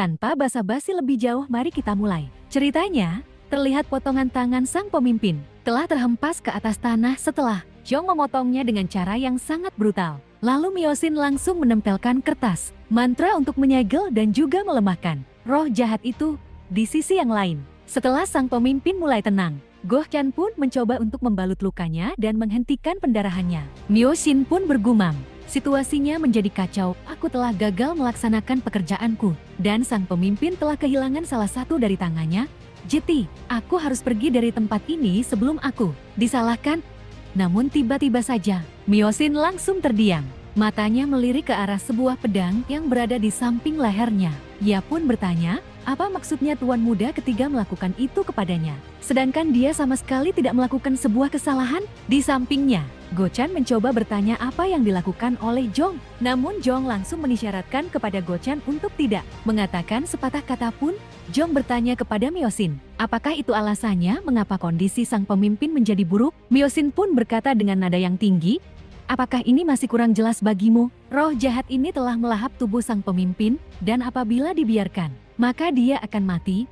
Tanpa basa-basi lebih jauh, mari kita mulai. Ceritanya, terlihat potongan tangan sang pemimpin telah terhempas ke atas tanah setelah Jong memotongnya dengan cara yang sangat brutal. Lalu Myosin langsung menempelkan kertas mantra untuk menyegel dan juga melemahkan roh jahat itu. Di sisi yang lain, setelah sang pemimpin mulai tenang, Goh Chan pun mencoba untuk membalut lukanya dan menghentikan pendarahannya. Myosin pun bergumam, situasinya menjadi kacau, aku telah gagal melaksanakan pekerjaanku, dan sang pemimpin telah kehilangan salah satu dari tangannya. Jeti, aku harus pergi dari tempat ini sebelum aku disalahkan. Namun tiba-tiba saja, Myosin langsung terdiam. Matanya melirik ke arah sebuah pedang yang berada di samping lehernya. Ia pun bertanya, apa maksudnya tuan muda ketiga melakukan itu kepadanya? Sedangkan dia sama sekali tidak melakukan sebuah kesalahan. Di sampingnya, Goh Chan mencoba bertanya apa yang dilakukan oleh Jong. Namun Jong langsung mengisyaratkan kepada Goh Chan untuk tidak mengatakan sepatah kata pun. Jong bertanya kepada Myosin, apakah itu alasannya mengapa kondisi sang pemimpin menjadi buruk? Myosin pun berkata dengan nada yang tinggi, apakah ini masih kurang jelas bagimu? Roh jahat ini telah melahap tubuh sang pemimpin, dan apabila dibiarkan, maka dia akan mati.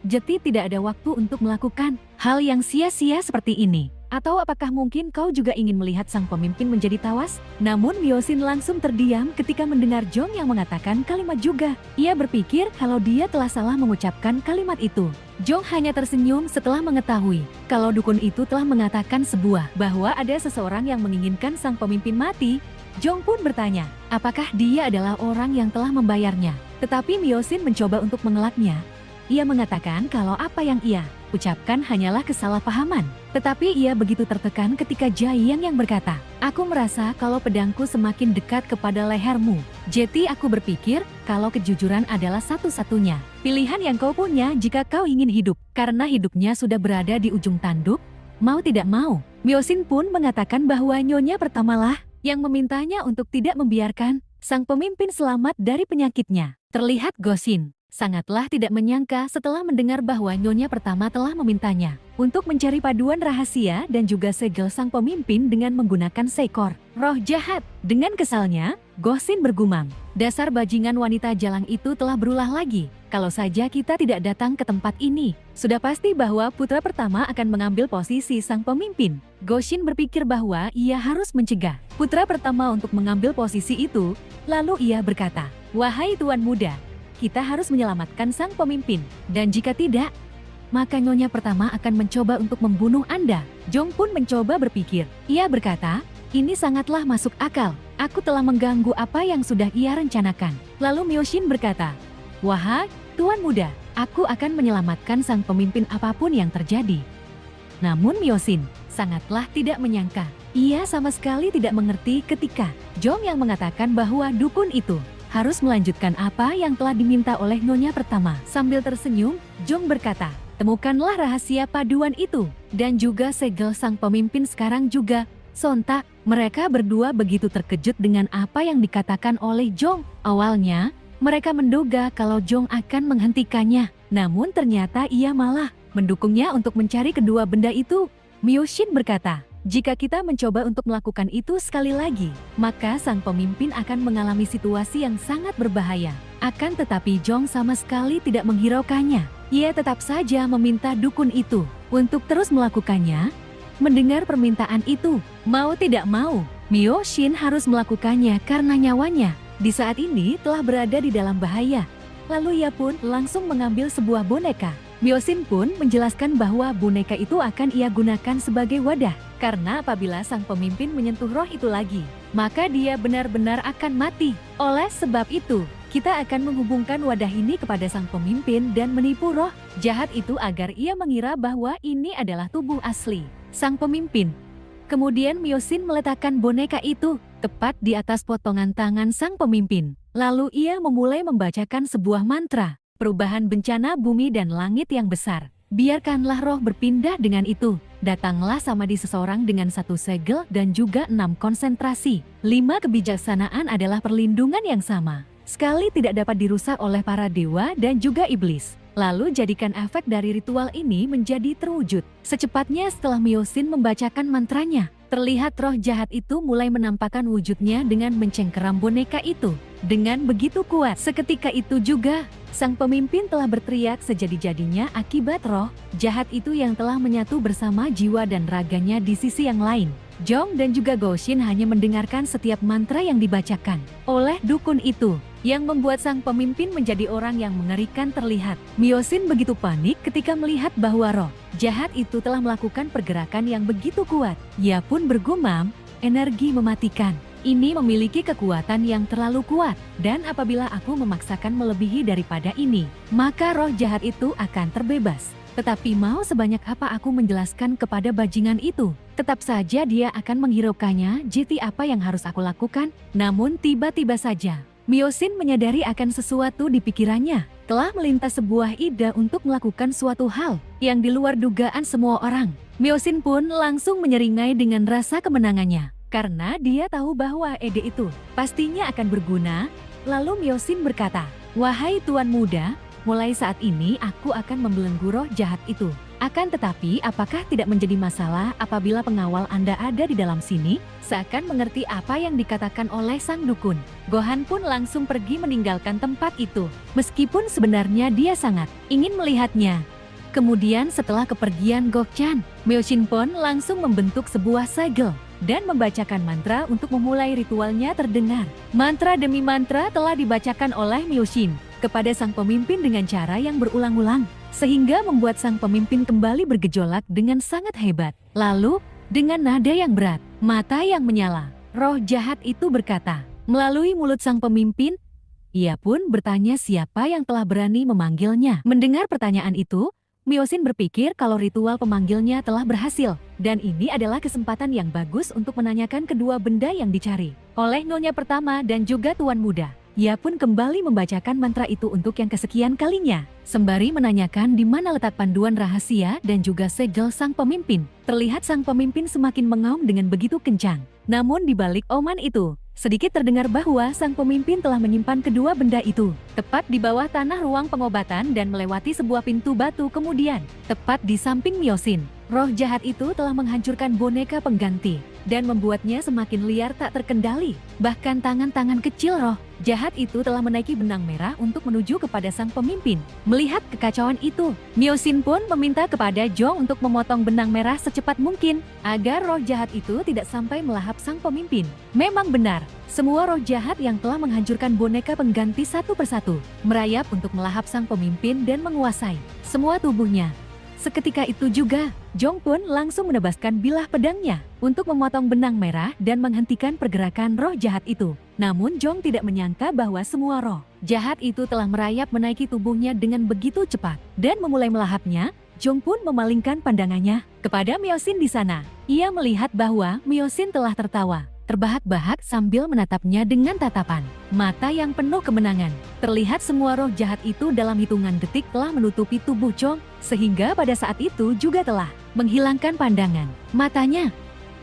Jeti tidak ada waktu untuk melakukan hal yang sia-sia seperti ini. Atau apakah mungkin kau juga ingin melihat sang pemimpin menjadi tawas? Namun Myosin langsung terdiam ketika mendengar Jong yang mengatakan kalimat juga. Ia berpikir kalau dia telah salah mengucapkan kalimat itu. Jong hanya tersenyum setelah mengetahui kalau dukun itu telah mengatakan bahwa ada seseorang yang menginginkan sang pemimpin mati. Jong pun bertanya, apakah dia adalah orang yang telah membayarnya? Tetapi Myosin mencoba untuk mengelaknya. Ia mengatakan kalau apa yang ia ucapkan hanyalah kesalahpahaman. Tetapi ia begitu tertekan ketika Jiayang yang berkata, aku merasa kalau pedangku semakin dekat kepada lehermu. Jeti, aku berpikir kalau kejujuran adalah satu-satunya pilihan yang kau punya jika kau ingin hidup. Karena hidupnya sudah berada di ujung tanduk, mau tidak mau. Myosin pun mengatakan bahwa nyonya pertamalah yang memintanya untuk tidak membiarkan sang pemimpin selamat dari penyakitnya. Terlihat Gosin sangatlah tidak menyangka setelah mendengar bahwa nyonya pertama telah memintanya untuk mencari paduan rahasia dan juga segel sang pemimpin dengan menggunakan seekor roh jahat. Dengan kesalnya, Gosin bergumam, dasar bajingan wanita jalang itu telah berulah lagi. Kalau saja kita tidak datang ke tempat ini, sudah pasti bahwa putra pertama akan mengambil posisi sang pemimpin. Gosin berpikir bahwa ia harus mencegah putra pertama untuk mengambil posisi itu. Lalu ia berkata, wahai tuan muda, kita harus menyelamatkan sang pemimpin, dan jika tidak, maka nyonya pertama akan mencoba untuk membunuh Anda. Jong pun mencoba berpikir. Ia berkata, ini sangatlah masuk akal. Aku telah mengganggu apa yang sudah ia rencanakan. Lalu Myosin berkata, wahai tuan muda, aku akan menyelamatkan sang pemimpin apapun yang terjadi. Namun Myosin sangatlah tidak menyangka. Ia sama sekali tidak mengerti ketika Jong yang mengatakan bahwa dukun itu harus melanjutkan apa yang telah diminta oleh nyonya pertama. Sambil tersenyum, Jong berkata, temukanlah rahasia paduan itu, dan juga segel sang pemimpin sekarang juga. Sontak, mereka berdua begitu terkejut dengan apa yang dikatakan oleh Jong. Awalnya, mereka menduga kalau Jong akan menghentikannya, namun ternyata ia malah mendukungnya untuk mencari kedua benda itu. Myosin berkata, jika kita mencoba untuk melakukan itu sekali lagi, maka sang pemimpin akan mengalami situasi yang sangat berbahaya. Akan tetapi Jong sama sekali tidak menghiraukannya. Ia tetap saja meminta dukun itu untuk terus melakukannya. Mendengar permintaan itu, mau tidak mau, Myosin harus melakukannya karena nyawanya di saat ini telah berada di dalam bahaya. Lalu ia pun langsung mengambil sebuah boneka. Myosin pun menjelaskan bahwa boneka itu akan ia gunakan sebagai wadah. Karena apabila sang pemimpin menyentuh roh itu lagi, maka dia benar-benar akan mati. Oleh sebab itu, kita akan menghubungkan wadah ini kepada sang pemimpin dan menipu roh jahat itu agar ia mengira bahwa ini adalah tubuh asli sang pemimpin. Kemudian Myosin meletakkan boneka itu tepat di atas potongan tangan sang pemimpin. Lalu ia memulai membacakan sebuah mantra, perubahan bencana bumi dan langit yang besar. Biarkanlah roh berpindah dengan itu. Datanglah sama di seseorang dengan 1 segel dan juga 6 konsentrasi. 5 kebijaksanaan adalah perlindungan yang sama. Sekali tidak dapat dirusak oleh para dewa dan juga iblis. Lalu jadikan efek dari ritual ini menjadi terwujud. Secepatnya setelah Myosin membacakan mantranya, terlihat roh jahat itu mulai menampakkan wujudnya dengan mencengkeram boneka itu. Dengan begitu kuat, seketika itu juga, sang pemimpin telah berteriak sejadi-jadinya akibat roh jahat itu yang telah menyatu bersama jiwa dan raganya di sisi yang lain. Jong dan juga Goshin hanya mendengarkan setiap mantra yang dibacakan oleh dukun itu, yang membuat sang pemimpin menjadi orang yang mengerikan terlihat. Myosin begitu panik ketika melihat bahwa roh jahat itu telah melakukan pergerakan yang begitu kuat. Ia pun bergumam, energi mematikan. Ini memiliki kekuatan yang terlalu kuat, dan apabila aku memaksakan melebihi daripada ini, maka roh jahat itu akan terbebas. Tetapi mau sebanyak apa aku menjelaskan kepada bajingan itu, tetap saja dia akan menghiraukannya. Jadi apa yang harus aku lakukan? Namun tiba-tiba saja, Myosin menyadari akan sesuatu di pikirannya. Telah melintas sebuah ide untuk melakukan suatu hal yang di luar dugaan semua orang. Myosin pun langsung menyeringai dengan rasa kemenangannya, karena dia tahu bahwa ide itu pastinya akan berguna. Lalu Myosin berkata, "Wahai Tuan Muda, mulai saat ini aku akan membelenggu roh jahat itu. Akan tetapi apakah tidak menjadi masalah apabila pengawal Anda ada di dalam sini?" Seakan mengerti apa yang dikatakan oleh sang dukun, Gohan pun langsung pergi meninggalkan tempat itu. Meskipun sebenarnya dia sangat ingin melihatnya. Kemudian setelah kepergian Gokchan, Myosin pun langsung membentuk sebuah segel dan membacakan mantra untuk memulai ritualnya terdengar. Mantra demi mantra telah dibacakan oleh Myosin kepada sang pemimpin dengan cara yang berulang-ulang, sehingga membuat sang pemimpin kembali bergejolak dengan sangat hebat. Lalu, dengan nada yang berat, mata yang menyala, roh jahat itu berkata melalui mulut sang pemimpin. Ia pun bertanya siapa yang telah berani memanggilnya. Mendengar pertanyaan itu, Myosin berpikir kalau ritual pemanggilnya telah berhasil, dan ini adalah kesempatan yang bagus untuk menanyakan kedua benda yang dicari oleh nyonya pertama dan juga Tuan Muda. Ia pun kembali membacakan mantra itu untuk yang kesekian kalinya, sembari menanyakan di mana letak panduan rahasia dan juga segel sang pemimpin. Terlihat sang pemimpin semakin mengaum dengan begitu kencang. Namun di balik oman itu, sedikit terdengar bahwa sang pemimpin telah menyimpan kedua benda itu tepat di bawah tanah ruang pengobatan dan melewati sebuah pintu batu kemudian, tepat di samping Myosin. Roh jahat itu telah menghancurkan boneka pengganti dan membuatnya semakin liar tak terkendali. Bahkan tangan-tangan kecil roh jahat itu telah menaiki benang merah untuk menuju kepada sang pemimpin. Melihat kekacauan itu, Myosin pun meminta kepada Jong untuk memotong benang merah secepat mungkin agar roh jahat itu tidak sampai melahap sang pemimpin. Memang benar, semua roh jahat yang telah menghancurkan boneka pengganti satu persatu merayap untuk melahap sang pemimpin dan menguasai semua tubuhnya. Seketika itu juga, Jong pun langsung menebaskan bilah pedangnya untuk memotong benang merah dan menghentikan pergerakan roh jahat itu. Namun Jong tidak menyangka bahwa semua roh jahat itu telah merayap menaiki tubuhnya dengan begitu cepat dan memulai melahapnya. Jong pun memalingkan pandangannya kepada Myosin di sana. Ia melihat bahwa Myosin telah tertawa terbahak-bahak sambil menatapnya dengan tatapan mata yang penuh kemenangan. Terlihat semua roh jahat itu dalam hitungan detik telah menutupi tubuh Jong, sehingga pada saat itu juga telah menghilangkan pandangan matanya.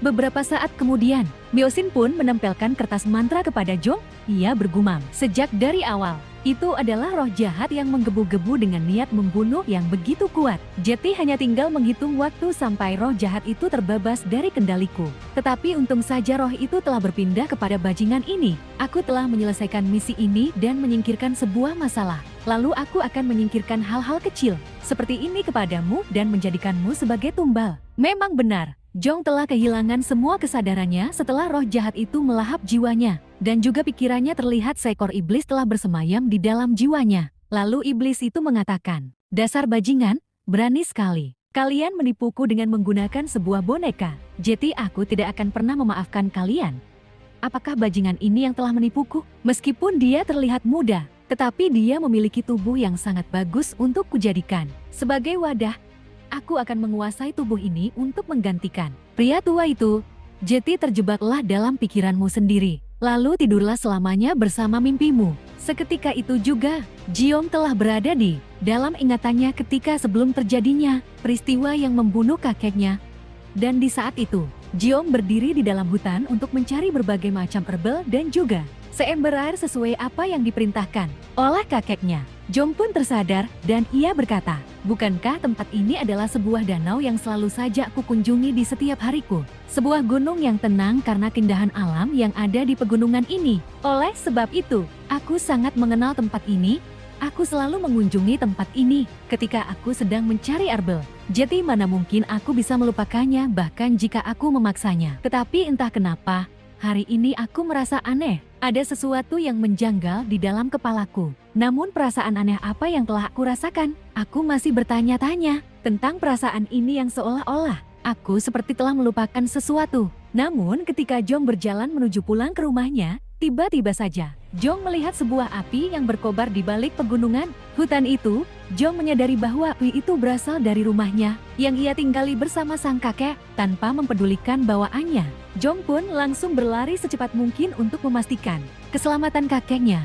Beberapa saat kemudian, Myosin pun menempelkan kertas mantra kepada Jong. Ia bergumam, sejak dari awal, itu adalah roh jahat yang menggebu-gebu dengan niat membunuh yang begitu kuat. Jadi hanya tinggal menghitung waktu sampai roh jahat itu terbebas dari kendaliku. Tetapi untung saja roh itu telah berpindah kepada bajingan ini. Aku telah menyelesaikan misi ini dan menyingkirkan sebuah masalah. Lalu aku akan menyingkirkan hal-hal kecil seperti ini kepadamu dan menjadikanmu sebagai tumbal. Memang benar, Jong telah kehilangan semua kesadarannya setelah roh jahat itu melahap jiwanya. Dan juga pikirannya terlihat seekor iblis telah bersemayam di dalam jiwanya. Lalu iblis itu mengatakan, "Dasar bajingan, berani sekali. Kalian menipuku dengan menggunakan sebuah boneka. Jadi aku tidak akan pernah memaafkan kalian." Apakah bajingan ini yang telah menipuku? Meskipun dia terlihat muda, tetapi dia memiliki tubuh yang sangat bagus untuk kujadikan sebagai wadah. Aku akan menguasai tubuh ini untuk menggantikan pria tua itu. Jeti terjebaklah dalam pikiranmu sendiri. Lalu tidurlah selamanya bersama mimpimu. Seketika itu juga, Jiong telah berada di dalam ingatannya ketika sebelum terjadinya peristiwa yang membunuh kakeknya. Dan di saat itu, Jiong berdiri di dalam hutan untuk mencari berbagai macam herbal dan juga seember air sesuai apa yang diperintahkan oleh kakeknya. Jong pun tersadar dan ia berkata, "Bukankah tempat ini adalah sebuah danau yang selalu saja aku kunjungi di setiap hariku? Sebuah gunung yang tenang karena keindahan alam yang ada di pegunungan ini. Oleh sebab itu, aku sangat mengenal tempat ini. Aku selalu mengunjungi tempat ini ketika aku sedang mencari herbal. Jadi mana mungkin aku bisa melupakannya bahkan jika aku memaksanya. Tetapi entah kenapa, hari ini aku merasa aneh. Ada sesuatu yang menjanggal di dalam kepalaku. Namun perasaan aneh apa yang telah aku rasakan? Aku masih bertanya-tanya tentang perasaan ini yang seolah-olah aku seperti telah melupakan sesuatu." Namun ketika Jong berjalan menuju pulang ke rumahnya, tiba-tiba saja Jong melihat sebuah api yang berkobar di balik pegunungan hutan itu. Jong menyadari bahwa api itu berasal dari rumahnya yang ia tinggali bersama sang kakek tanpa mempedulikan bawaannya. Jong pun langsung berlari secepat mungkin untuk memastikan keselamatan kakeknya.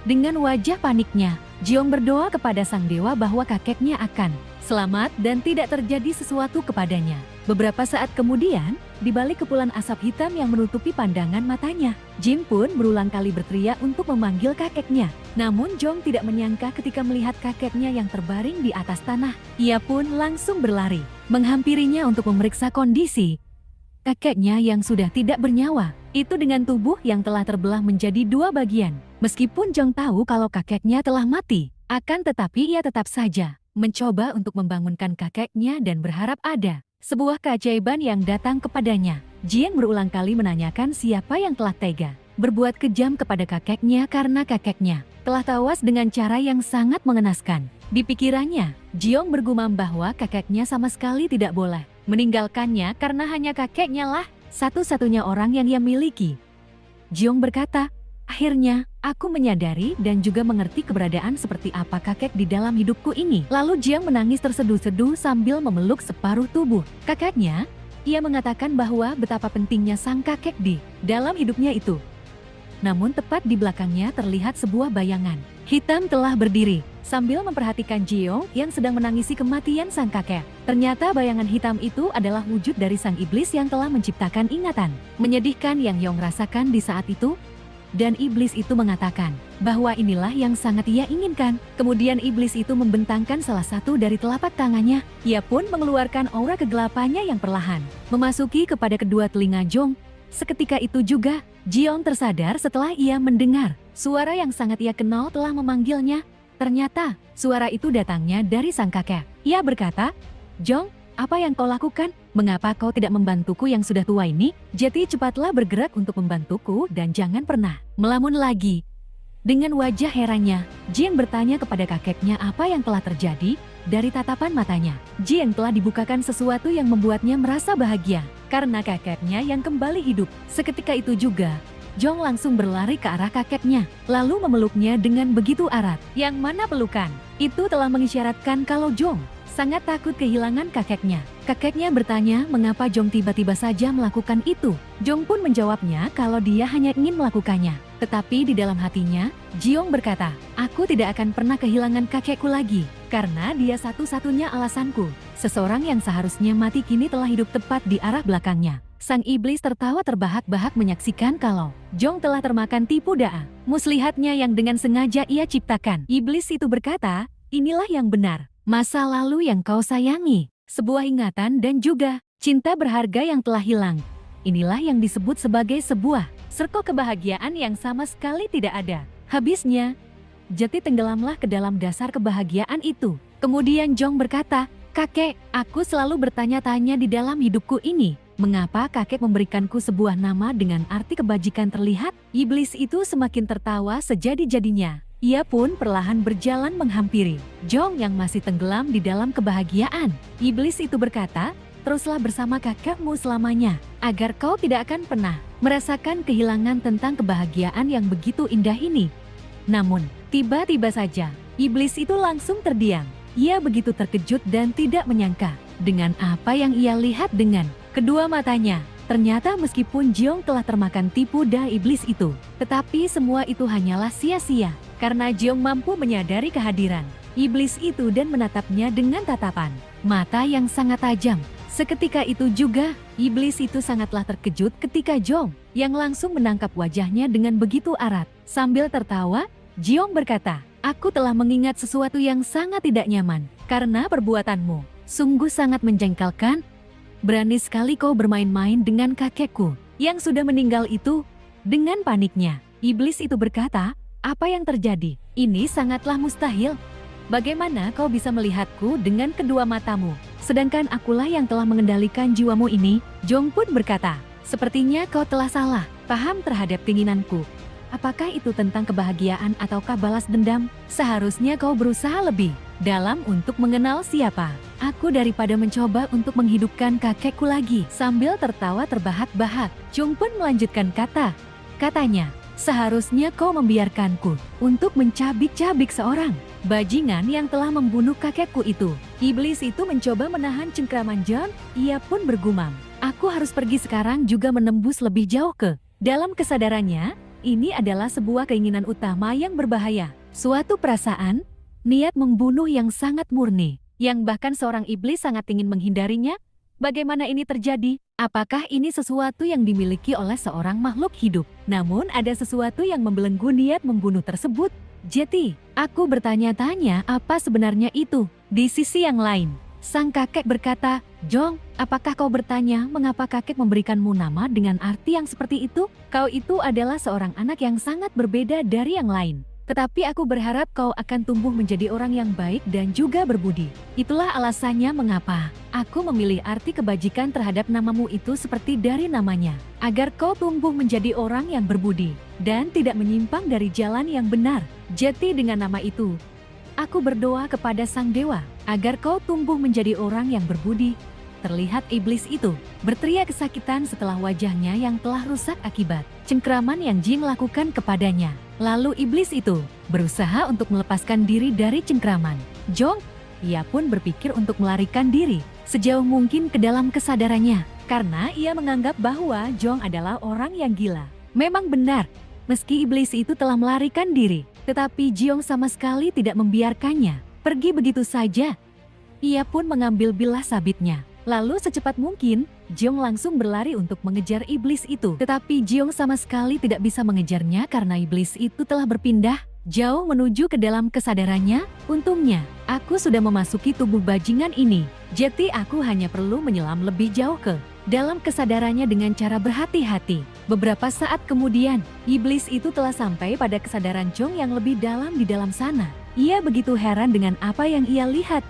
Dengan wajah paniknya, Jiong berdoa kepada sang dewa bahwa kakeknya akan selamat dan tidak terjadi sesuatu kepadanya. Beberapa saat kemudian, di balik kepulan asap hitam yang menutupi pandangan matanya, Jin pun berulang kali berteriak untuk memanggil kakeknya. Namun Jong tidak menyangka ketika melihat kakeknya yang terbaring di atas tanah. Ia pun langsung berlari, menghampirinya untuk memeriksa kondisi kakeknya yang sudah tidak bernyawa. Itu dengan tubuh yang telah terbelah menjadi dua bagian. Meskipun Jong tahu kalau kakeknya telah mati, akan tetapi ia tetap saja mencoba untuk membangunkan kakeknya dan berharap ada sebuah keajaiban yang datang kepadanya. Jiang berulang kali menanyakan siapa yang telah tega berbuat kejam kepada kakeknya karena kakeknya telah tewas dengan cara yang sangat mengenaskan. Di pikirannya, Jiong bergumam bahwa kakeknya sama sekali tidak boleh meninggalkannya karena hanya kakeknya lah satu-satunya orang yang ia miliki. Jiong berkata, "Akhirnya, aku menyadari dan juga mengerti keberadaan seperti apa kakek di dalam hidupku ini." Lalu Jiang menangis terseduh-seduh sambil memeluk separuh tubuh kakeknya. Ia mengatakan bahwa betapa pentingnya sang kakek di dalam hidupnya itu. Namun tepat di belakangnya terlihat sebuah bayangan hitam telah berdiri sambil memperhatikan Jiong yang sedang menangisi kematian sang kakek. Ternyata bayangan hitam itu adalah wujud dari sang iblis yang telah menciptakan ingatan menyedihkan yang Yong rasakan di saat itu. Dan iblis itu mengatakan bahwa inilah yang sangat ia inginkan. Kemudian iblis itu membentangkan salah satu dari telapak tangannya. Ia pun mengeluarkan aura kegelapannya yang perlahan memasuki kepada kedua telinga Jong. Seketika itu juga, Jiong tersadar setelah ia mendengar suara yang sangat ia kenal telah memanggilnya. Ternyata, suara itu datangnya dari sang kakek. Ia berkata, "Jong, apa yang kau lakukan? Mengapa kau tidak membantuku yang sudah tua ini? Jadi cepatlah bergerak untuk membantuku dan jangan pernah melamun lagi." Dengan wajah herannya, Jiang bertanya kepada kakeknya apa yang telah terjadi. Dari tatapan matanya, Jiang telah dibukakan sesuatu yang membuatnya merasa bahagia karena kakeknya yang kembali hidup. Seketika itu juga, Jong langsung berlari ke arah kakeknya, lalu memeluknya dengan begitu erat. Yang mana pelukan itu telah mengisyaratkan kalau Jong sangat takut kehilangan kakeknya. Kakeknya bertanya mengapa Jong tiba-tiba saja melakukan itu. Jong pun menjawabnya kalau dia hanya ingin melakukannya. Tetapi di dalam hatinya, Jiong berkata, "Aku tidak akan pernah kehilangan kakekku lagi, karena dia satu-satunya alasanku." Seseorang yang seharusnya mati kini telah hidup tepat di arah belakangnya. Sang iblis tertawa terbahak-bahak menyaksikan kalau Jong telah termakan tipu daya muslihatnya yang dengan sengaja ia ciptakan. Iblis itu berkata, "Inilah yang benar. Masa lalu yang kau sayangi, sebuah ingatan dan juga cinta berharga yang telah hilang. Inilah yang disebut sebagai sebuah serko kebahagiaan yang sama sekali tidak ada habisnya." Jeti tenggelamlah ke dalam dasar kebahagiaan itu. Kemudian Jong berkata, "Kakek, aku selalu bertanya-tanya di dalam hidupku ini, mengapa kakek memberikanku sebuah nama dengan arti kebajikan terlihat?" Iblis itu semakin tertawa sejadi-jadinya. Ia pun perlahan berjalan menghampiri Jong yang masih tenggelam di dalam kebahagiaan. Iblis itu berkata, "Teruslah bersama kakekmu selamanya, agar kau tidak akan pernah merasakan kehilangan tentang kebahagiaan yang begitu indah ini." Namun, tiba-tiba saja, iblis itu langsung terdiam. Ia begitu terkejut dan tidak menyangka dengan apa yang ia lihat dengan kedua matanya. Ternyata meskipun Jeong telah termakan tipu daya iblis itu, tetapi semua itu hanyalah sia-sia, karena Jeong mampu menyadari kehadiran iblis itu dan menatapnya dengan tatapan mata yang sangat tajam. Seketika itu juga, iblis itu sangatlah terkejut ketika Jeong yang langsung menangkap wajahnya dengan begitu erat. Sambil tertawa, Jeong berkata, "Aku telah mengingat sesuatu yang sangat tidak nyaman, karena perbuatanmu sungguh sangat menjengkelkan. Berani sekali kau bermain-main dengan kakekku yang sudah meninggal itu." Dengan paniknya, iblis itu berkata, "Apa yang terjadi? Ini sangatlah mustahil. Bagaimana kau bisa melihatku dengan kedua matamu? Sedangkan akulah yang telah mengendalikan jiwamu ini." Jeong pun berkata, "Sepertinya kau telah salah paham terhadap keinginanku. Apakah itu tentang kebahagiaan ataukah balas dendam? Seharusnya kau berusaha lebih dalam untuk mengenal siapa aku daripada mencoba untuk menghidupkan kakekku lagi." Sambil tertawa terbahak-bahak, Jeong pun melanjutkan katanya, "Seharusnya kau membiarkanku untuk mencabik-cabik seorang bajingan yang telah membunuh kakekku itu." Iblis itu mencoba menahan cengkraman Jeong, ia pun bergumam, "Aku harus pergi sekarang juga menembus lebih jauh ke dalam kesadarannya." Ini adalah sebuah keinginan utama yang berbahaya, suatu perasaan, niat membunuh yang sangat murni, yang bahkan seorang iblis sangat ingin menghindarinya. Bagaimana ini terjadi? Apakah ini sesuatu yang dimiliki oleh seorang makhluk hidup? Namun ada sesuatu yang membelenggu niat membunuh tersebut. Jadi, aku bertanya-tanya apa sebenarnya itu. Di sisi yang lain, sang kakek berkata, "Jeong, apakah kau bertanya mengapa kakek memberikanmu nama dengan arti yang seperti itu? Kau itu adalah seorang anak yang sangat berbeda dari yang lain. Tetapi aku berharap kau akan tumbuh menjadi orang yang baik dan juga berbudi. Itulah alasannya mengapa aku memilih arti kebajikan terhadap namamu itu seperti dari namanya, agar kau tumbuh menjadi orang yang berbudi dan tidak menyimpang dari jalan yang benar. Jadi dengan nama itu, aku berdoa kepada Sang Dewa agar kau tumbuh menjadi orang yang berbudi." Terlihat iblis itu berteriak kesakitan setelah wajahnya yang telah rusak akibat cengkraman yang Jin lakukan kepadanya. Lalu iblis itu berusaha untuk melepaskan diri dari cengkraman Jeong. Ia pun berpikir untuk melarikan diri sejauh mungkin ke dalam kesadarannya, karena ia menganggap bahwa Jeong adalah orang yang gila. Memang benar, meski iblis itu telah melarikan diri, tetapi Jeong sama sekali tidak membiarkannya pergi begitu saja. Ia pun mengambil bilah sabitnya. Lalu secepat mungkin, Jeong langsung berlari untuk mengejar iblis itu. Tetapi Jeong sama sekali tidak bisa mengejarnya karena iblis itu telah berpindah jauh menuju ke dalam kesadarannya. Untungnya, aku sudah memasuki tubuh bajingan ini. Jadi aku hanya perlu menyelam lebih jauh ke dalam kesadarannya dengan cara berhati-hati. Beberapa saat kemudian, iblis itu telah sampai pada kesadaran Jeong yang lebih dalam di dalam sana. Ia begitu heran dengan apa yang ia lihat.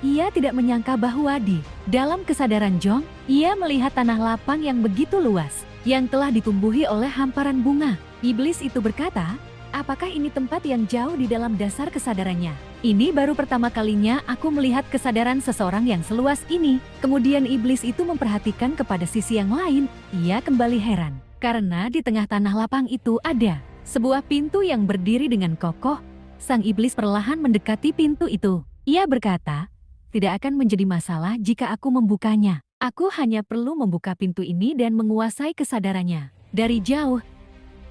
Ia tidak menyangka bahwa di dalam kesadaran Jeong, ia melihat tanah lapang yang begitu luas, yang telah ditumbuhi oleh hamparan bunga. Iblis itu berkata, "Apakah ini tempat yang jauh di dalam dasar kesadarannya? Ini baru pertama kalinya aku melihat kesadaran seseorang yang seluas ini." Kemudian iblis itu memperhatikan kepada sisi yang lain. Ia kembali heran, karena di tengah tanah lapang itu ada sebuah pintu yang berdiri dengan kokoh. Sang iblis perlahan mendekati pintu itu. Ia berkata, "Tidak akan menjadi masalah jika aku membukanya. Aku hanya perlu membuka pintu ini dan menguasai kesadarannya dari jauh."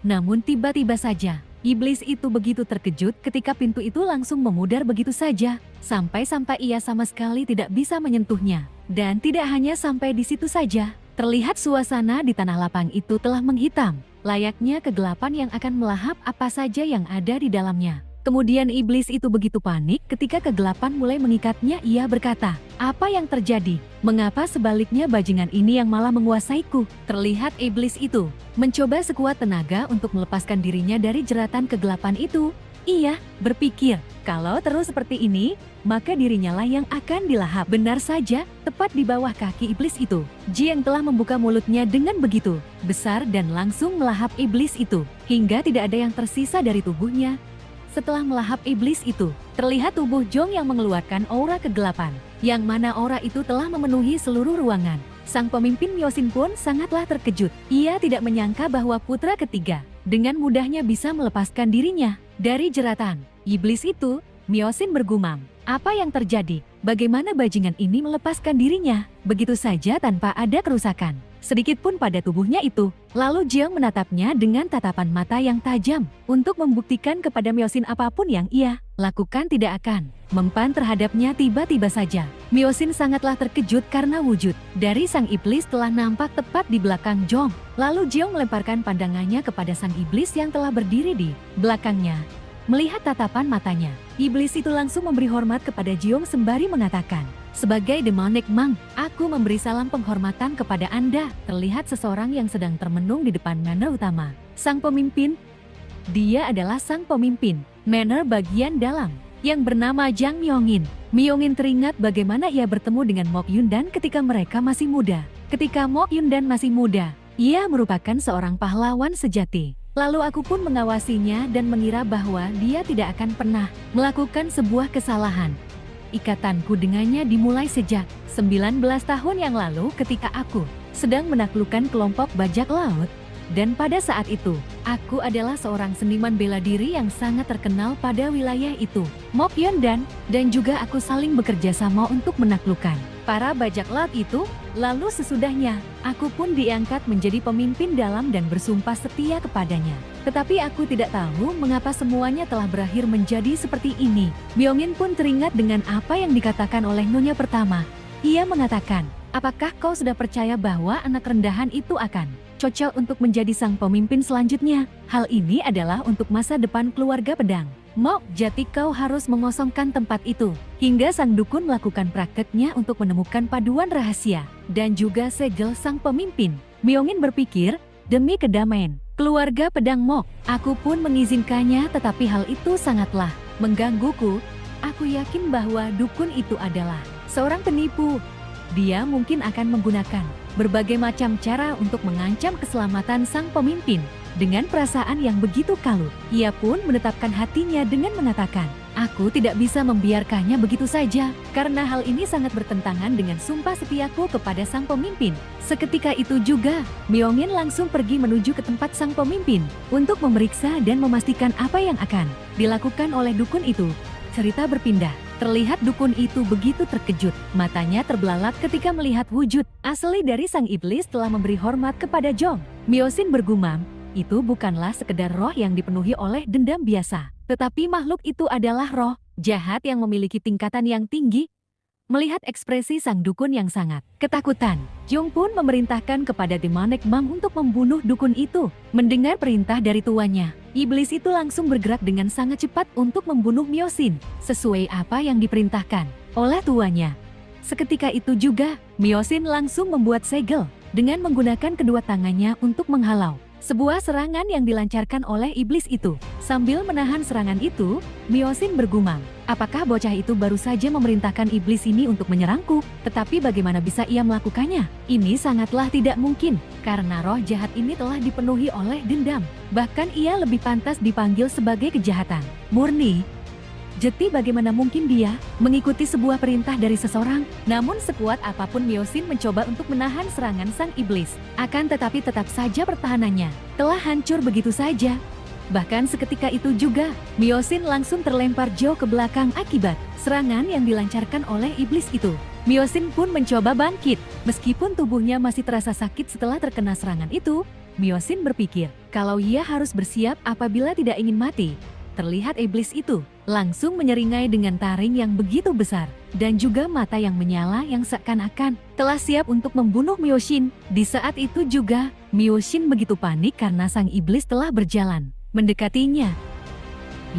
Namun tiba-tiba saja, iblis itu begitu terkejut ketika pintu itu langsung memudar begitu saja, sampai-sampai ia sama sekali tidak bisa menyentuhnya. Dan tidak hanya sampai di situ saja, terlihat suasana di tanah lapang itu telah menghitam, layaknya kegelapan yang akan melahap apa saja yang ada di dalamnya. Kemudian iblis itu begitu panik ketika kegelapan mulai mengikatnya. Ia berkata, "Apa yang terjadi? Mengapa sebaliknya bajingan ini yang malah menguasaiku?" Terlihat iblis itu mencoba sekuat tenaga untuk melepaskan dirinya dari jeratan kegelapan itu. Ia berpikir, kalau terus seperti ini, maka dirinya lah yang akan dilahap. Benar saja, tepat di bawah kaki iblis itu, Jin telah membuka mulutnya dengan begitu besar dan langsung melahap iblis itu, hingga tidak ada yang tersisa dari tubuhnya. Setelah melahap iblis itu, terlihat tubuh Jeong yang mengeluarkan aura kegelapan, yang mana aura itu telah memenuhi seluruh ruangan. Sang pemimpin Myosin pun sangatlah terkejut. Ia tidak menyangka bahwa putra ketiga dengan mudahnya bisa melepaskan dirinya dari jeratan iblis itu. Myosin bergumam, "Apa yang terjadi? Bagaimana bajingan ini melepaskan dirinya begitu saja tanpa ada kerusakan?" sedikit pun pada tubuhnya itu. Lalu Jiang menatapnya dengan tatapan mata yang tajam untuk membuktikan kepada Myosin apapun yang ia lakukan tidak akan mempan terhadapnya. Tiba-tiba saja Myosin sangatlah terkejut karena wujud dari sang iblis telah nampak tepat di belakang Jong. Lalu Jiang melemparkan pandangannya kepada sang iblis yang telah berdiri di belakangnya. Melihat tatapan matanya, iblis itu langsung memberi hormat kepada Jiang sembari mengatakan, "Sebagai demonic monk, aku memberi salam penghormatan kepada Anda." Terlihat seseorang yang sedang termenung di depan manor utama. Sang pemimpin, dia adalah sang pemimpin manor bagian dalam yang bernama Jang Myongin. Myongin teringat bagaimana ia bertemu dengan Mok Yundan ketika mereka masih muda. Ketika Mok Yundan masih muda, ia merupakan seorang pahlawan sejati. Lalu aku pun mengawasinya dan mengira bahwa dia tidak akan pernah melakukan sebuah kesalahan. Ikatanku dengannya dimulai sejak 19 tahun yang lalu ketika aku sedang menaklukkan kelompok bajak laut. Dan pada saat itu, aku adalah seorang seniman bela diri yang sangat terkenal pada wilayah itu. Mok Yundan dan juga aku saling bekerja sama untuk menaklukkan para bajak laut itu. Lalu sesudahnya, aku pun diangkat menjadi pemimpin dalam dan bersumpah setia kepadanya. Tetapi aku tidak tahu mengapa semuanya telah berakhir menjadi seperti ini. Myongin pun teringat dengan apa yang dikatakan oleh nyonya pertama. Ia mengatakan, "Apakah kau sudah percaya bahwa anak rendahan itu akan cocok untuk menjadi sang pemimpin selanjutnya? Hal ini adalah untuk masa depan keluarga pedang. Mok, jati kau harus mengosongkan tempat itu." Hingga sang dukun melakukan prakteknya untuk menemukan paduan rahasia dan juga segel sang pemimpin. Myongin berpikir, demi kedamaian keluarga pedang Mok, aku pun mengizinkannya, tetapi hal itu sangatlah menggangguku. Aku yakin bahwa dukun itu adalah seorang penipu. Dia mungkin akan menggunakan berbagai macam cara untuk mengancam keselamatan sang pemimpin. Dengan perasaan yang begitu kalut, ia pun menetapkan hatinya dengan mengatakan, "Aku tidak bisa membiarkannya begitu saja, karena hal ini sangat bertentangan dengan sumpah setiaku kepada sang pemimpin." Seketika itu juga, Myongin langsung pergi menuju ke tempat sang pemimpin untuk memeriksa dan memastikan apa yang akan dilakukan oleh dukun itu. Cerita berpindah. Terlihat dukun itu begitu terkejut, matanya terbelalak ketika melihat wujud asli dari sang iblis telah memberi hormat kepada Jong. Myosin bergumam, itu bukanlah sekedar roh yang dipenuhi oleh dendam biasa, tetapi makhluk itu adalah roh jahat yang memiliki tingkatan yang tinggi. Melihat ekspresi sang dukun yang sangat ketakutan, Jong pun memerintahkan kepada demonic monk untuk membunuh dukun itu. Mendengar perintah dari tuannya, iblis itu langsung bergerak dengan sangat cepat untuk membunuh Myosin, sesuai apa yang diperintahkan oleh tuannya. Seketika itu juga, Myosin langsung membuat segel dengan menggunakan kedua tangannya untuk menghalau sebuah serangan yang dilancarkan oleh iblis itu. Sambil menahan serangan itu, Myosin bergumam, "Apakah bocah itu baru saja memerintahkan iblis ini untuk menyerangku? Tetapi bagaimana bisa ia melakukannya? Ini sangatlah tidak mungkin, karena roh jahat ini telah dipenuhi oleh dendam. Bahkan ia lebih pantas dipanggil sebagai kejahatan murni. Jadi bagaimana mungkin dia mengikuti sebuah perintah dari seseorang?" Namun sekuat apapun Myosin mencoba untuk menahan serangan sang iblis, akan tetapi tetap saja pertahanannya telah hancur begitu saja. Bahkan seketika itu juga, Myosin langsung terlempar jauh ke belakang akibat serangan yang dilancarkan oleh iblis itu. Myosin pun mencoba bangkit, meskipun tubuhnya masih terasa sakit setelah terkena serangan itu. Myosin berpikir, kalau ia harus bersiap apabila tidak ingin mati. Terlihat iblis itu langsung menyeringai dengan taring yang begitu besar dan juga mata yang menyala yang seakan-akan telah siap untuk membunuh Myosin. Di saat itu juga, Myosin begitu panik karena sang iblis telah berjalan mendekatinya.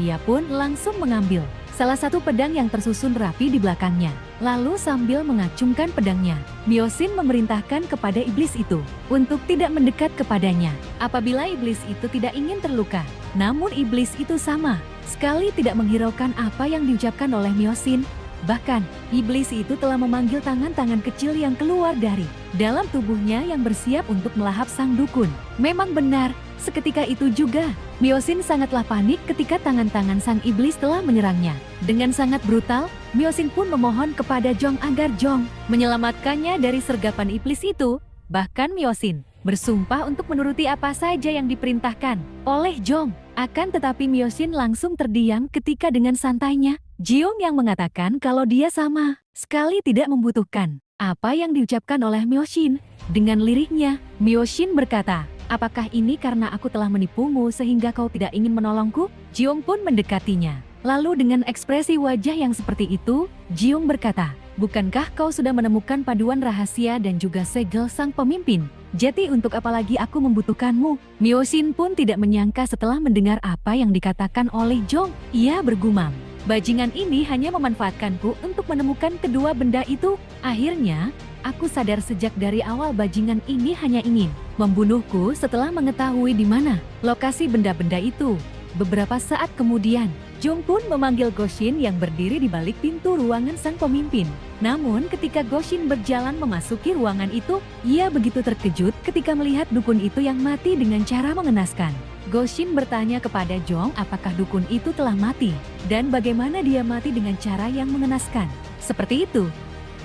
Ia pun langsung mengambil salah satu pedang yang tersusun rapi di belakangnya. Lalu sambil mengacungkan pedangnya, Myosin memerintahkan kepada iblis itu untuk tidak mendekat kepadanya apabila iblis itu tidak ingin terluka. Namun iblis itu sama sekali tidak menghiraukan apa yang diucapkan oleh Myosin. Bahkan, iblis itu telah memanggil tangan-tangan kecil yang keluar dari dalam tubuhnya yang bersiap untuk melahap sang dukun. Memang benar, seketika itu juga, Myosin sangatlah panik ketika tangan-tangan sang iblis telah menyerangnya. Dengan sangat brutal, Myosin pun memohon kepada Jong agar Jong menyelamatkannya dari sergapan iblis itu. Bahkan Myosin bersumpah untuk menuruti apa saja yang diperintahkan oleh Jong. Akan tetapi Myosin langsung terdiam ketika dengan santainya, Jiong yang mengatakan kalau dia sama sekali tidak membutuhkan apa yang diucapkan oleh Myoshin. Dengan lirihnya, Myoshin berkata, apakah ini karena aku telah menipumu sehingga kau tidak ingin menolongku? Jiung pun mendekatinya. Lalu dengan ekspresi wajah yang seperti itu, Jiung berkata, bukankah kau sudah menemukan paduan rahasia dan juga segel sang pemimpin? Jadi untuk apa lagi aku membutuhkanmu? Myoshin pun tidak menyangka setelah mendengar apa yang dikatakan oleh Jong. Ia bergumam, bajingan ini hanya memanfaatkanku untuk menemukan kedua benda itu. Akhirnya, aku sadar sejak dari awal bajingan ini hanya ingin membunuhku setelah mengetahui di mana lokasi benda-benda itu. Beberapa saat kemudian, Jong pun memanggil Goshin yang berdiri di balik pintu ruangan sang pemimpin. Namun ketika Goshin berjalan memasuki ruangan itu, ia begitu terkejut ketika melihat dukun itu yang mati dengan cara mengenaskan. Goshin bertanya kepada Jong apakah dukun itu telah mati, dan bagaimana dia mati dengan cara yang mengenaskan. Seperti itu.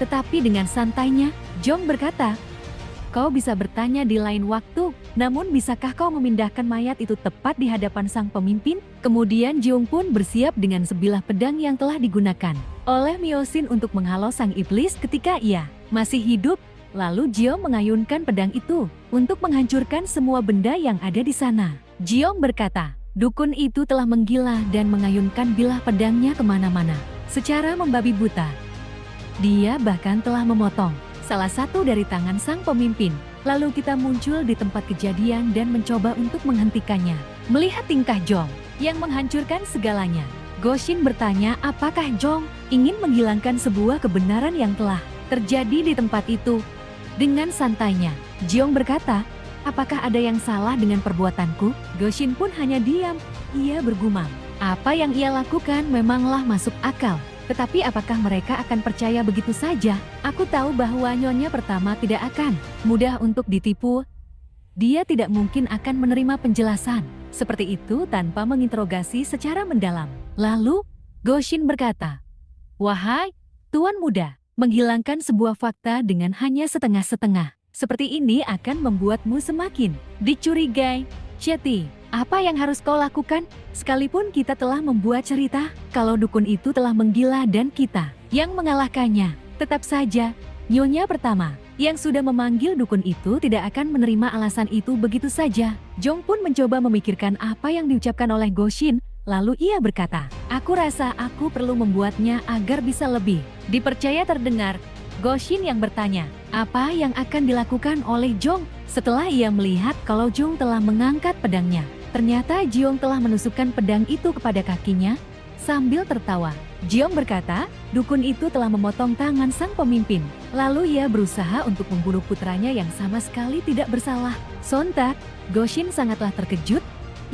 Tetapi dengan santainya, Jong berkata, kau bisa bertanya di lain waktu, namun bisakah kau memindahkan mayat itu tepat di hadapan sang pemimpin? Kemudian Jiung pun bersiap dengan sebilah pedang yang telah digunakan oleh Myoshin untuk menghalau sang iblis ketika ia masih hidup. Lalu Jiung mengayunkan pedang itu untuk menghancurkan semua benda yang ada di sana. Jiung berkata, dukun itu telah menggila dan mengayunkan bilah pedangnya kemana-mana secara membabi buta. Dia bahkan telah memotong salah satu dari tangan sang pemimpin. Lalu kita muncul di tempat kejadian dan mencoba untuk menghentikannya. Melihat tingkah Jong yang menghancurkan segalanya, Goshin bertanya apakah Jong ingin menghilangkan sebuah kebenaran yang telah terjadi di tempat itu. Dengan santainya, Jiung berkata, apakah ada yang salah dengan perbuatanku? Goshin pun hanya diam. Ia bergumam, apa yang ia lakukan memanglah masuk akal. Tetapi apakah mereka akan percaya begitu saja? Aku tahu bahwa nyonya pertama tidak akan mudah untuk ditipu. Dia tidak mungkin akan menerima penjelasan seperti itu tanpa menginterogasi secara mendalam. Lalu, Goshin berkata, wahai Tuan Muda, menghilangkan sebuah fakta dengan hanya setengah-setengah seperti ini akan membuatmu semakin dicurigai. Ceti, apa yang harus kau lakukan? Sekalipun kita telah membuat cerita kalau dukun itu telah menggila dan kita yang mengalahkannya, tetap saja nyonya pertama yang sudah memanggil dukun itu tidak akan menerima alasan itu begitu saja. Jong pun mencoba memikirkan apa yang diucapkan oleh Goshin, lalu ia berkata, aku rasa aku perlu membuatnya agar bisa lebih dipercaya terdengar. Goshin yang bertanya, apa yang akan dilakukan oleh Jong? Setelah ia melihat kalau Jong telah mengangkat pedangnya, ternyata Jiung telah menusukkan pedang itu kepada kakinya. Sambil tertawa, Jiung berkata, dukun itu telah memotong tangan sang pemimpin. Lalu ia berusaha untuk membunuh putranya yang sama sekali tidak bersalah. Sontak, Goshin sangatlah terkejut.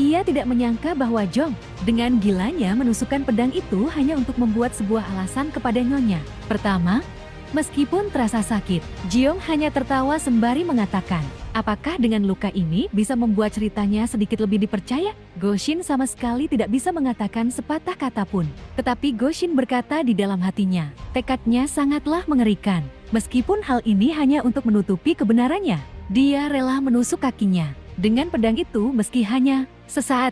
Ia tidak menyangka bahwa Jong dengan gilanya menusukkan pedang itu hanya untuk membuat sebuah alasan kepada nyonya. Pertama, meskipun terasa sakit, Jiung hanya tertawa sembari mengatakan, apakah dengan luka ini bisa membuat ceritanya sedikit lebih dipercaya? Goshin sama sekali tidak bisa mengatakan sepatah kata pun. Tetapi Goshin berkata di dalam hatinya, tekadnya sangatlah mengerikan. Meskipun hal ini hanya untuk menutupi kebenarannya, dia rela menusuk kakinya dengan pedang itu meski hanya sesaat.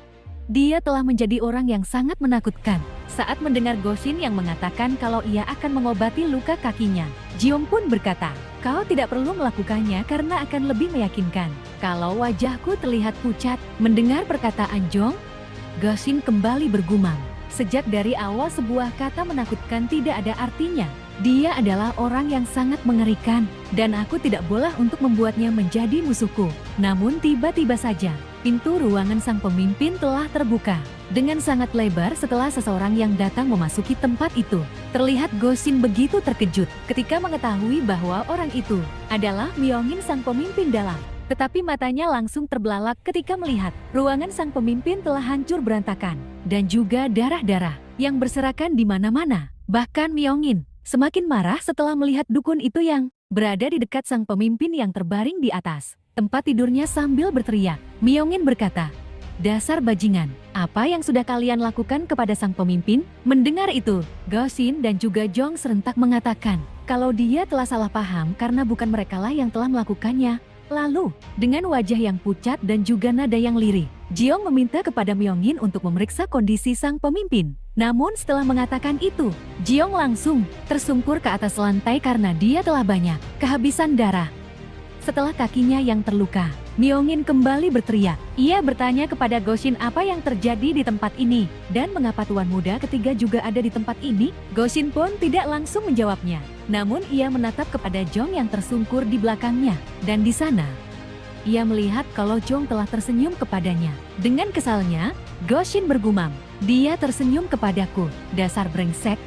Dia telah menjadi orang yang sangat menakutkan saat mendengar Goshin yang mengatakan kalau ia akan mengobati luka kakinya. Jiung pun berkata, kau tidak perlu melakukannya karena akan lebih meyakinkan kalau wajahku terlihat pucat. Mendengar perkataan Jong, Goshin kembali bergumam. Sejak dari awal sebuah kata menakutkan tidak ada artinya. Dia adalah orang yang sangat mengerikan dan aku tidak boleh untuk membuatnya menjadi musuhku. Namun tiba-tiba saja, pintu ruangan sang pemimpin telah terbuka dengan sangat lebar setelah seseorang yang datang memasuki tempat itu. Terlihat Goshin begitu terkejut ketika mengetahui bahwa orang itu adalah Myongin sang pemimpin dalam. Tetapi matanya langsung terbelalak ketika melihat ruangan sang pemimpin telah hancur berantakan dan juga darah-darah yang berserakan di mana-mana. Bahkan Myongin semakin marah setelah melihat dukun itu yang berada di dekat sang pemimpin yang terbaring di atas tempat tidurnya sambil berteriak. Myongin berkata, dasar bajingan, apa yang sudah kalian lakukan kepada sang pemimpin? Mendengar itu, Goshin dan juga Jong serentak mengatakan kalau dia telah salah paham karena bukan merekalah yang telah melakukannya. Lalu, dengan wajah yang pucat dan juga nada yang lirih, Jiung meminta kepada Myongin untuk memeriksa kondisi sang pemimpin. Namun setelah mengatakan itu, Jiong langsung tersungkur ke atas lantai karena dia telah banyak kehabisan darah. Setelah kakinya yang terluka, Myongin kembali berteriak. Ia bertanya kepada Goshin apa yang terjadi di tempat ini, dan mengapa tuan muda ketiga juga ada di tempat ini. Goshin pun tidak langsung menjawabnya. Namun ia menatap kepada Jong yang tersungkur di belakangnya, dan di sana ia melihat kalau Jong telah tersenyum kepadanya. Dengan kesalnya, Goshin bergumam, "Dia tersenyum kepadaku, dasar brengsek.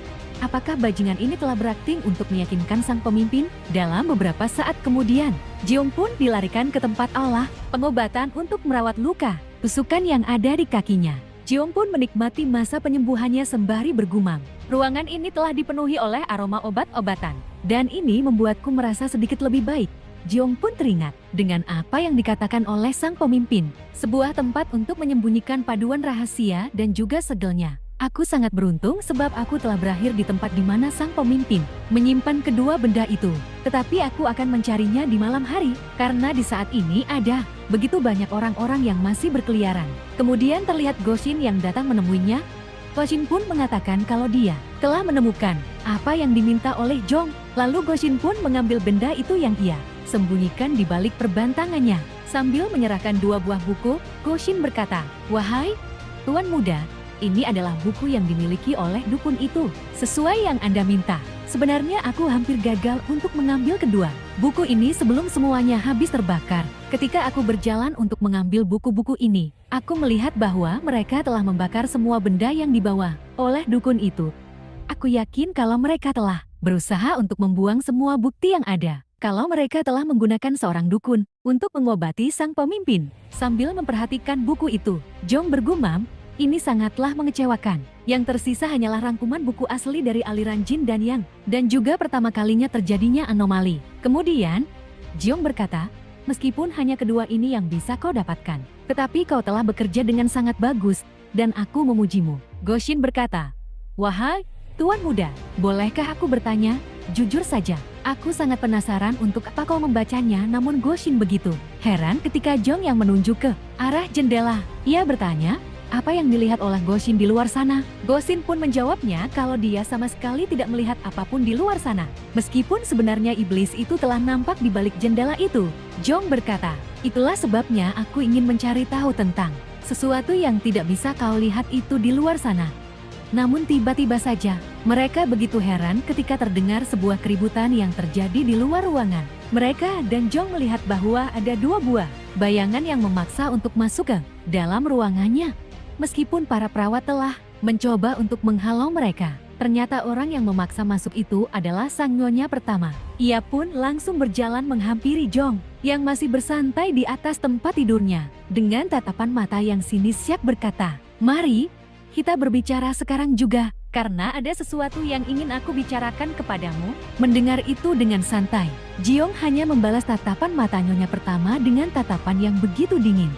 Apakah bajingan ini telah berakting untuk meyakinkan sang pemimpin?" Dalam beberapa saat kemudian, Jiong pun dilarikan ke tempat olah pengobatan untuk merawat luka tusukan yang ada di kakinya. Jiong pun menikmati masa penyembuhannya sembari bergumam, "Ruangan ini telah dipenuhi oleh aroma obat-obatan, dan ini membuatku merasa sedikit lebih baik." Jiong pun teringat dengan apa yang dikatakan oleh sang pemimpin, sebuah tempat untuk menyembunyikan paduan rahasia dan juga segelnya. "Aku sangat beruntung sebab aku telah berakhir di tempat di mana sang pemimpin menyimpan kedua benda itu. Tetapi aku akan mencarinya di malam hari, karena di saat ini ada begitu banyak orang-orang yang masih berkeliaran." Kemudian terlihat Goshin yang datang menemuinya. Goshin pun mengatakan kalau dia telah menemukan apa yang diminta oleh Jong. Lalu Goshin pun mengambil benda itu yang ia sembunyikan di balik perbantangannya. Sambil menyerahkan 2 buah buku, Goshin berkata, "Wahai tuan muda, ini adalah buku yang dimiliki oleh dukun itu. Sesuai yang Anda minta. Sebenarnya aku hampir gagal untuk mengambil kedua buku ini sebelum semuanya habis terbakar. Ketika aku berjalan untuk mengambil buku-buku ini, aku melihat bahwa mereka telah membakar semua benda yang dibawa oleh dukun itu. Aku yakin kalau mereka telah berusaha untuk membuang semua bukti yang ada. Kalau mereka telah menggunakan seorang dukun untuk mengobati sang pemimpin." Sambil memperhatikan buku itu, Jong bergumam, "Ini sangatlah mengecewakan. Yang tersisa hanyalah rangkuman buku asli dari aliran Jin dan Yang, dan juga pertama kalinya terjadinya anomali." Kemudian, Jong berkata, "Meskipun hanya kedua ini yang bisa kau dapatkan, tetapi kau telah bekerja dengan sangat bagus, dan aku memujimu." Goshin berkata, "Wahai tuan muda, bolehkah aku bertanya? Jujur saja, aku sangat penasaran untuk apa kau membacanya." Namun Goshin begitu heran ketika Jong yang menunjuk ke arah jendela. Ia bertanya, apa yang dilihat oleh Goshin di luar sana? Goshin pun menjawabnya kalau dia sama sekali tidak melihat apapun di luar sana. Meskipun sebenarnya iblis itu telah nampak di balik jendela itu. Jong berkata, "Itulah sebabnya aku ingin mencari tahu tentang sesuatu yang tidak bisa kau lihat itu di luar sana." Namun tiba-tiba saja, mereka begitu heran ketika terdengar sebuah keributan yang terjadi di luar ruangan. Mereka dan Jong melihat bahwa ada 2 buah bayangan yang memaksa untuk masuk ke dalam ruangannya. Meskipun para perawat telah mencoba untuk menghalau mereka, ternyata orang yang memaksa masuk itu adalah sang nyonya pertama. Ia pun langsung berjalan menghampiri Jong yang masih bersantai di atas tempat tidurnya. Dengan tatapan mata yang sinis Syak berkata, "Mari kita berbicara sekarang juga, karena ada sesuatu yang ingin aku bicarakan kepadamu." Mendengar itu dengan santai, Jiong hanya membalas tatapan mata nyonya pertama dengan tatapan yang begitu dingin.